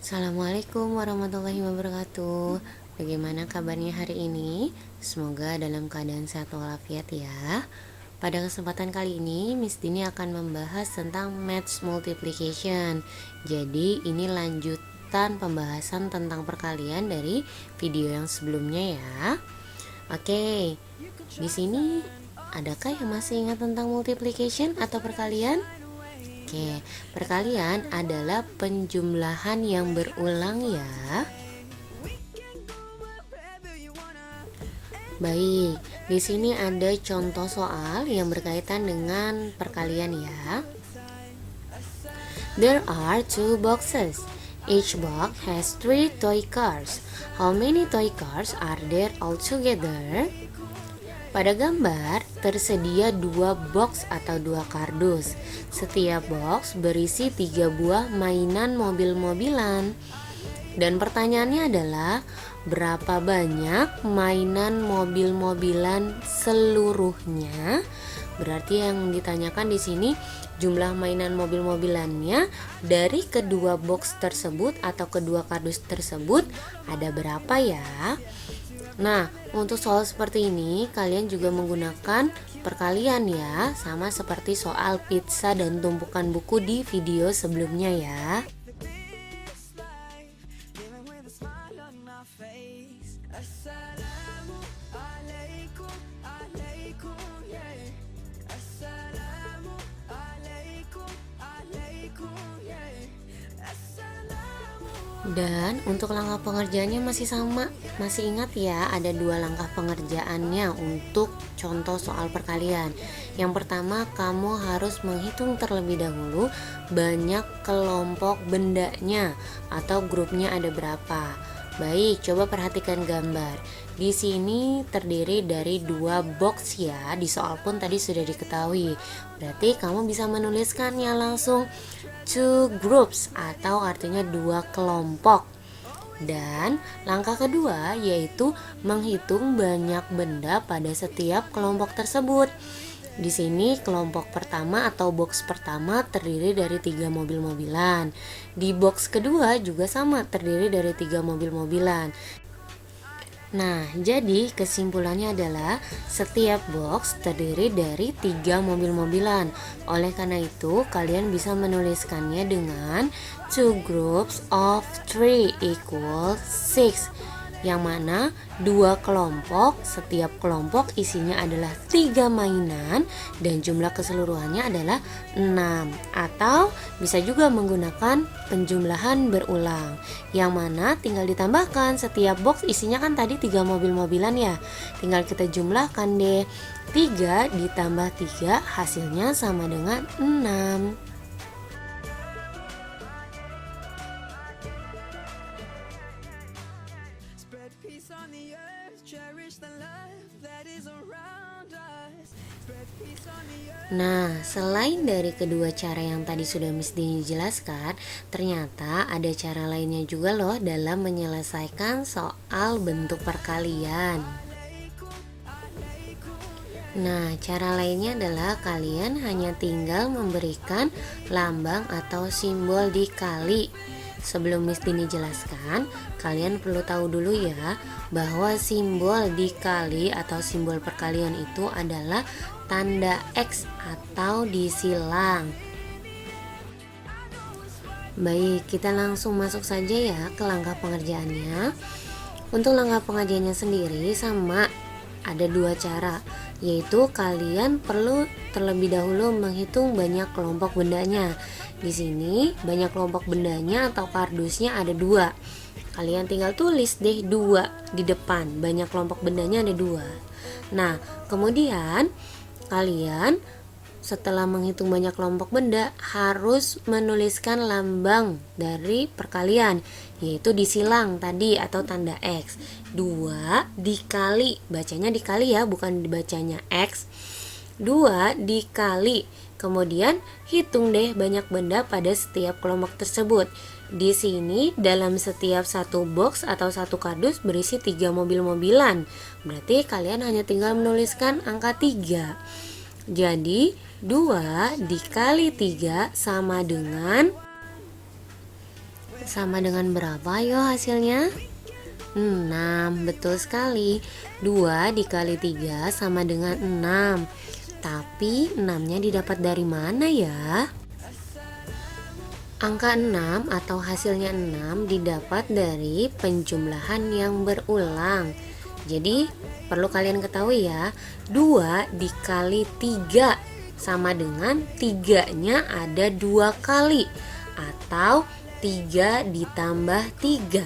Assalamualaikum warahmatullahi wabarakatuh. Bagaimana kabarnya hari ini? Semoga dalam keadaan sehat walafiat ya. Pada kesempatan kali ini, Miss Dini akan membahas tentang maths multiplication. Jadi, ini lanjutan pembahasan tentang perkalian dari video yang sebelumnya ya. Oke, di sini adakah yang masih ingat tentang multiplication atau perkalian? Oke, perkalian adalah penjumlahan yang berulang ya. Baik, di sini ada contoh soal yang berkaitan dengan perkalian ya. There are two boxes. Each box has 3 toy cars. How many toy cars are there altogether? Pada gambar, tersedia 2 box atau 2 kardus. Setiap box berisi 3 buah mainan mobil-mobilan. Dan pertanyaannya adalah, berapa banyak mainan mobil-mobilan seluruhnya? Berarti yang ditanyakan di sini jumlah mainan mobil-mobilannya dari kedua box tersebut atau kedua kardus tersebut ada berapa ya? Nah, untuk soal seperti ini kalian juga menggunakan perkalian ya, sama seperti soal pizza dan tumpukan buku di video sebelumnya ya. Dan untuk langkah pengerjaannya masih sama. Masih ingat ya, ada 2 langkah pengerjaannya untuk contoh soal perkalian. Yang pertama, kamu harus menghitung terlebih dahulu banyak kelompok bendanya atau grupnya ada berapa. Baik, coba perhatikan gambar. Di sini terdiri dari 2 box ya. Di soal pun tadi sudah diketahui. Berarti kamu bisa menuliskannya langsung two groups atau artinya 2 kelompok. Dan langkah kedua yaitu menghitung banyak benda pada setiap kelompok tersebut. Di sini kelompok pertama atau box pertama terdiri dari 3 mobil-mobilan. Di box kedua juga sama, terdiri dari 3 mobil-mobilan. Nah, jadi kesimpulannya adalah setiap box terdiri dari 3 mobil-mobilan. Oleh karena itu, kalian bisa menuliskannya dengan 2 groups of 3 equals 6. Yang mana 2 kelompok, setiap kelompok isinya adalah 3 mainan dan jumlah keseluruhannya adalah 6. Atau bisa juga menggunakan penjumlahan berulang, yang mana tinggal ditambahkan, setiap box isinya kan tadi 3 mobil-mobilan ya. Tinggal kita jumlahkan deh, 3 ditambah 3 hasilnya sama dengan 6. Nah, selain dari kedua cara yang tadi sudah Miss Dini jelaskan, ternyata ada cara lainnya juga loh dalam menyelesaikan soal bentuk perkalian. Nah, cara lainnya adalah kalian hanya tinggal memberikan lambang atau simbol dikali. Sebelum Miss Dini jelaskan, kalian perlu tahu dulu ya bahwa simbol dikali atau simbol perkalian itu adalah tanda X atau disilang. Baik, kita langsung masuk saja ya ke langkah pengerjaannya. Untuk langkah pengerjaannya sendiri sama, ada 2 cara, yaitu kalian perlu terlebih dahulu menghitung banyak kelompok bendanya. Di sini banyak kelompok bendanya atau kardusnya ada 2. Kalian tinggal tulis deh 2 di depan, banyak kelompok bendanya ada 2. Nah, kemudian kalian setelah menghitung banyak kelompok benda harus menuliskan lambang dari perkalian, yaitu disilang tadi atau tanda X. 2 dikali, bacanya dikali ya, bukan dibacanya X. 2 dikali, kemudian hitung deh banyak benda pada setiap kelompok tersebut. Di sini dalam setiap satu box atau satu kardus berisi 3 mobil-mobilan. Berarti kalian hanya tinggal menuliskan angka 3. Jadi 2 dikali 3 sama dengan sama dengan berapa yo hasilnya? 6, betul sekali. 2 dikali 3 sama dengan 6. Tapi 6-nya didapat dari mana ya? Angka 6 atau hasilnya 6 didapat dari penjumlahan yang berulang. Jadi perlu kalian ketahui ya, 2 dikali 3 sama dengan 3-nya ada 2 kali, atau 3 ditambah 3.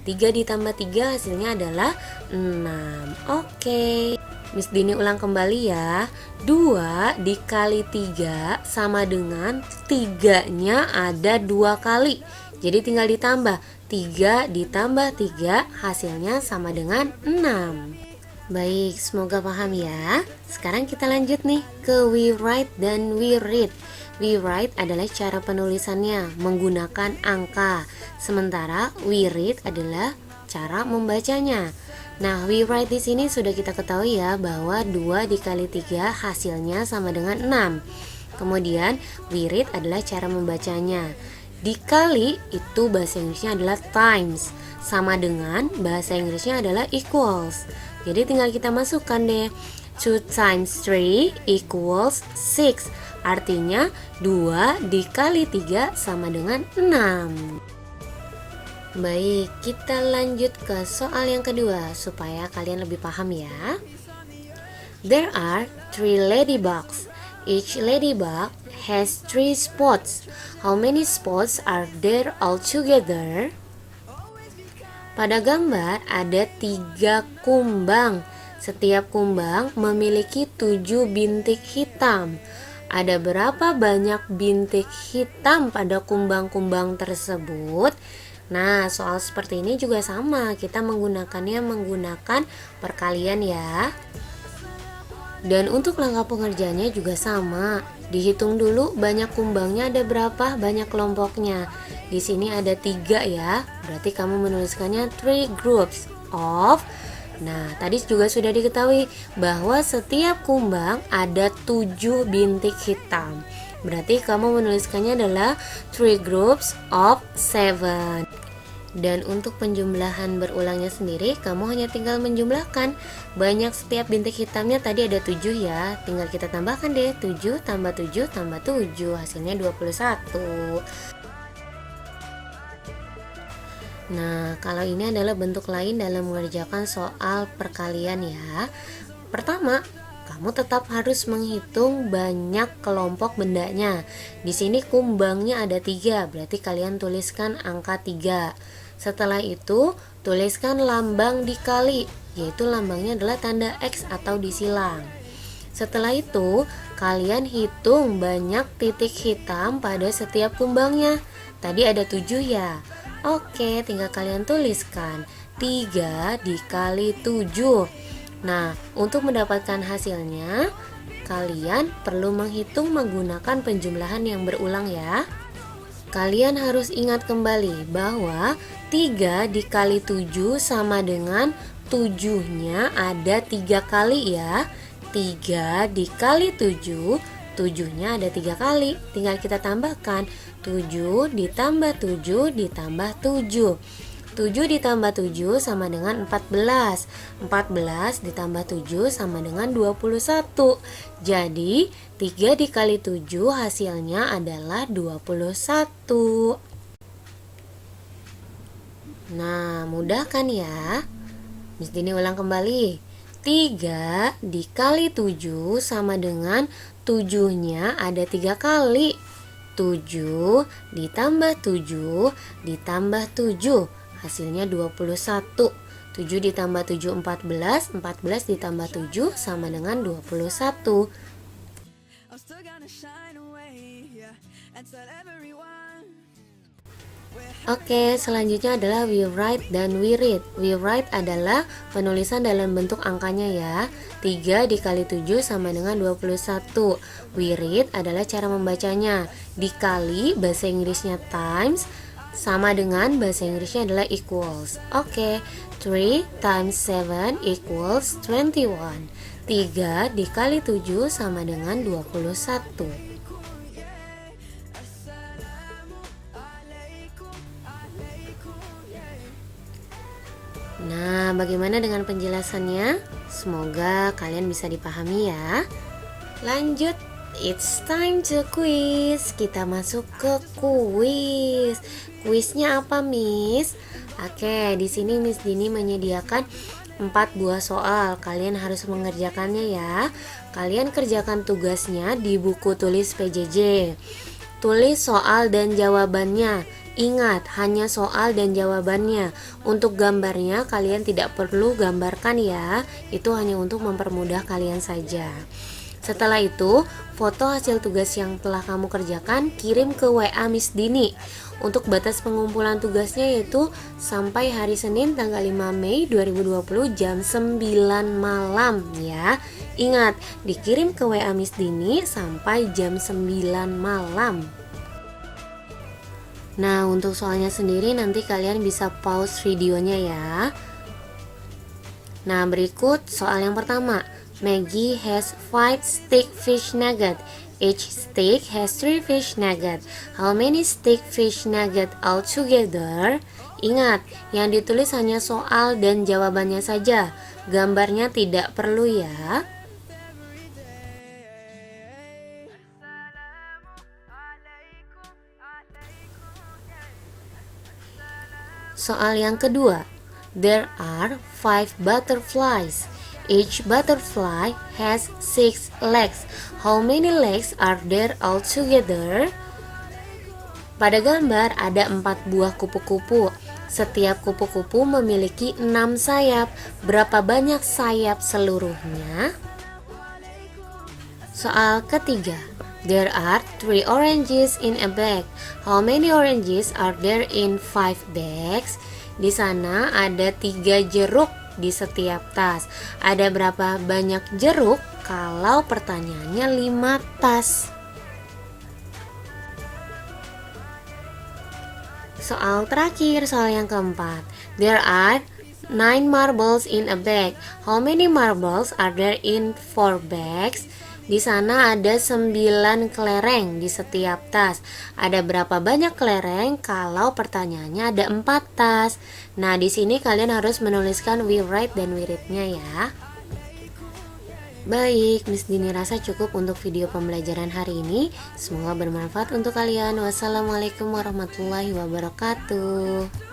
3 ditambah 3 hasilnya adalah 6. Oke, Miss Dini ulang kembali ya. 2 dikali 3 sama dengan 3-nya ada 2 kali. Jadi tinggal ditambah, 3 ditambah 3 hasilnya sama dengan 6. Baik, semoga paham ya. Sekarang kita lanjut nih ke we write dan we read. We write adalah cara penulisannya menggunakan angka, sementara we read adalah cara membacanya. Nah, we write di sini sudah kita ketahui ya bahwa 2 dikali 3 hasilnya sama dengan 6. Kemudian we read adalah cara membacanya. Dikali itu bahasa Inggrisnya adalah times, sama dengan bahasa Inggrisnya adalah equals. Jadi tinggal kita masukkan deh. 2 times 3 equals 6. Artinya 2 dikali 3 sama dengan 6. Baik, kita lanjut ke soal yang kedua supaya kalian lebih paham ya. There are 3 ladybugs. Each ladybug has 3 spots. How many spots are there altogether? Pada gambar ada 3 kumbang. Setiap kumbang memiliki 7 bintik hitam. Ada berapa banyak bintik hitam pada kumbang-kumbang tersebut? Nah, soal seperti ini juga sama. Kita menggunakannya menggunakan perkalian ya. Dan untuk langkah pengerjaannya juga sama. Dihitung dulu banyak kumbangnya ada berapa, banyak kelompoknya. Di sini ada 3 ya. Berarti kamu menuliskannya 3 groups of. Nah, tadi juga sudah diketahui bahwa setiap kumbang ada 7 bintik hitam. Berarti kamu menuliskannya adalah 3 groups of 7. Dan untuk penjumlahan berulangnya sendiri, kamu hanya tinggal menjumlahkan. Banyak setiap bintik hitamnya tadi ada 7 ya. Tinggal kita tambahkan deh, 7 tambah 7 tambah 7, hasilnya 21. Nah, kalau ini adalah bentuk lain dalam mengerjakan soal perkalian ya. Pertama, kamu tetap harus menghitung banyak kelompok bendanya. Di sini kumbangnya ada 3, berarti kalian tuliskan angka 3. Setelah itu, tuliskan lambang dikali, yaitu lambangnya adalah tanda X atau disilang. Setelah itu, kalian hitung banyak titik hitam pada setiap kumbangnya. Tadi ada 7 ya. Oke, tinggal kalian tuliskan 3 dikali 7. Nah, untuk mendapatkan hasilnya, kalian perlu menghitung menggunakan penjumlahan yang berulang ya. Kalian harus ingat kembali bahwa 3 dikali 7 sama dengan 7-nya ada 3 kali ya. 3 dikali 7, 7-nya ada 3 kali. Tinggal kita tambahkan 7 ditambah 7 ditambah 7. 7 ditambah 7 sama dengan 14. 14 ditambah 7 sama dengan 21. Jadi 3 dikali 7 hasilnya adalah 21. Nah, mudah kan ya? Miss Dini ulang kembali. 3 dikali 7 sama dengan 7-nya ada 3 kali. 7 ditambah 7 ditambah 7, hasilnya 21. 7 ditambah 7 14, 14 ditambah 7 sama dengan 21. Oke, selanjutnya adalah we write dan we read. We write adalah penulisan dalam bentuk angkanya ya. 3 dikali 7 sama dengan 21. We read adalah cara membacanya. Dikali bahasa Inggrisnya times sama dengan bahasa Inggrisnya adalah equals. Oke, 3 times 7 equals 21. 3 dikali 7 sama dengan 21. Nah, bagaimana dengan penjelasannya? Semoga kalian bisa dipahami ya. Lanjut, it's time to quiz. Kita masuk ke kuis. Kuisnya apa, Miss? Oke, di sini Miss Dini menyediakan 4 buah soal. Kalian harus mengerjakannya ya. Kalian kerjakan tugasnya di buku tulis PJJ. Tulis soal dan jawabannya. Ingat, hanya soal dan jawabannya. Untuk gambarnya kalian tidak perlu gambarkan ya. Itu hanya untuk mempermudah kalian saja. Setelah itu, foto hasil tugas yang telah kamu kerjakan kirim ke WA Miss Dini. Untuk batas pengumpulan tugasnya yaitu sampai hari Senin tanggal 5 Mei 2020 jam 9 malam ya. Ingat, dikirim ke WA Miss Dini sampai jam 9 malam. Nah, untuk soalnya sendiri nanti kalian bisa pause videonya ya. Nah, berikut soal yang pertama. Maggie has 5 stick fish nugget. Each stick has 3 fish nugget. How many stick fish nugget altogether? Ingat, yang ditulis hanya soal dan jawabannya saja. Gambarnya tidak perlu ya. Soal yang kedua. There are 5 butterflies. Each butterfly has 6 legs. How many legs are there altogether? Pada gambar ada 4 buah kupu-kupu. Setiap kupu-kupu memiliki 6 sayap. Berapa banyak sayap seluruhnya? Soal ketiga. There are 3 oranges in a bag. How many oranges are there in 5 bags? Di sana ada 3 jeruk di setiap tas. Ada berapa banyak jeruk kalau pertanyaannya 5 tas? Soal terakhir, soal yang keempat. There are 9 marbles in a bag. How many marbles are there in 4 bags? Di sana ada 9 kelereng di setiap tas. Ada berapa banyak kelereng kalau pertanyaannya ada 4 tas? Nah, di sini kalian harus menuliskan we write dan we read-nya ya. Baik, Miss Dini rasa cukup untuk video pembelajaran hari ini. Semoga bermanfaat untuk kalian. Wassalamualaikum warahmatullahi wabarakatuh.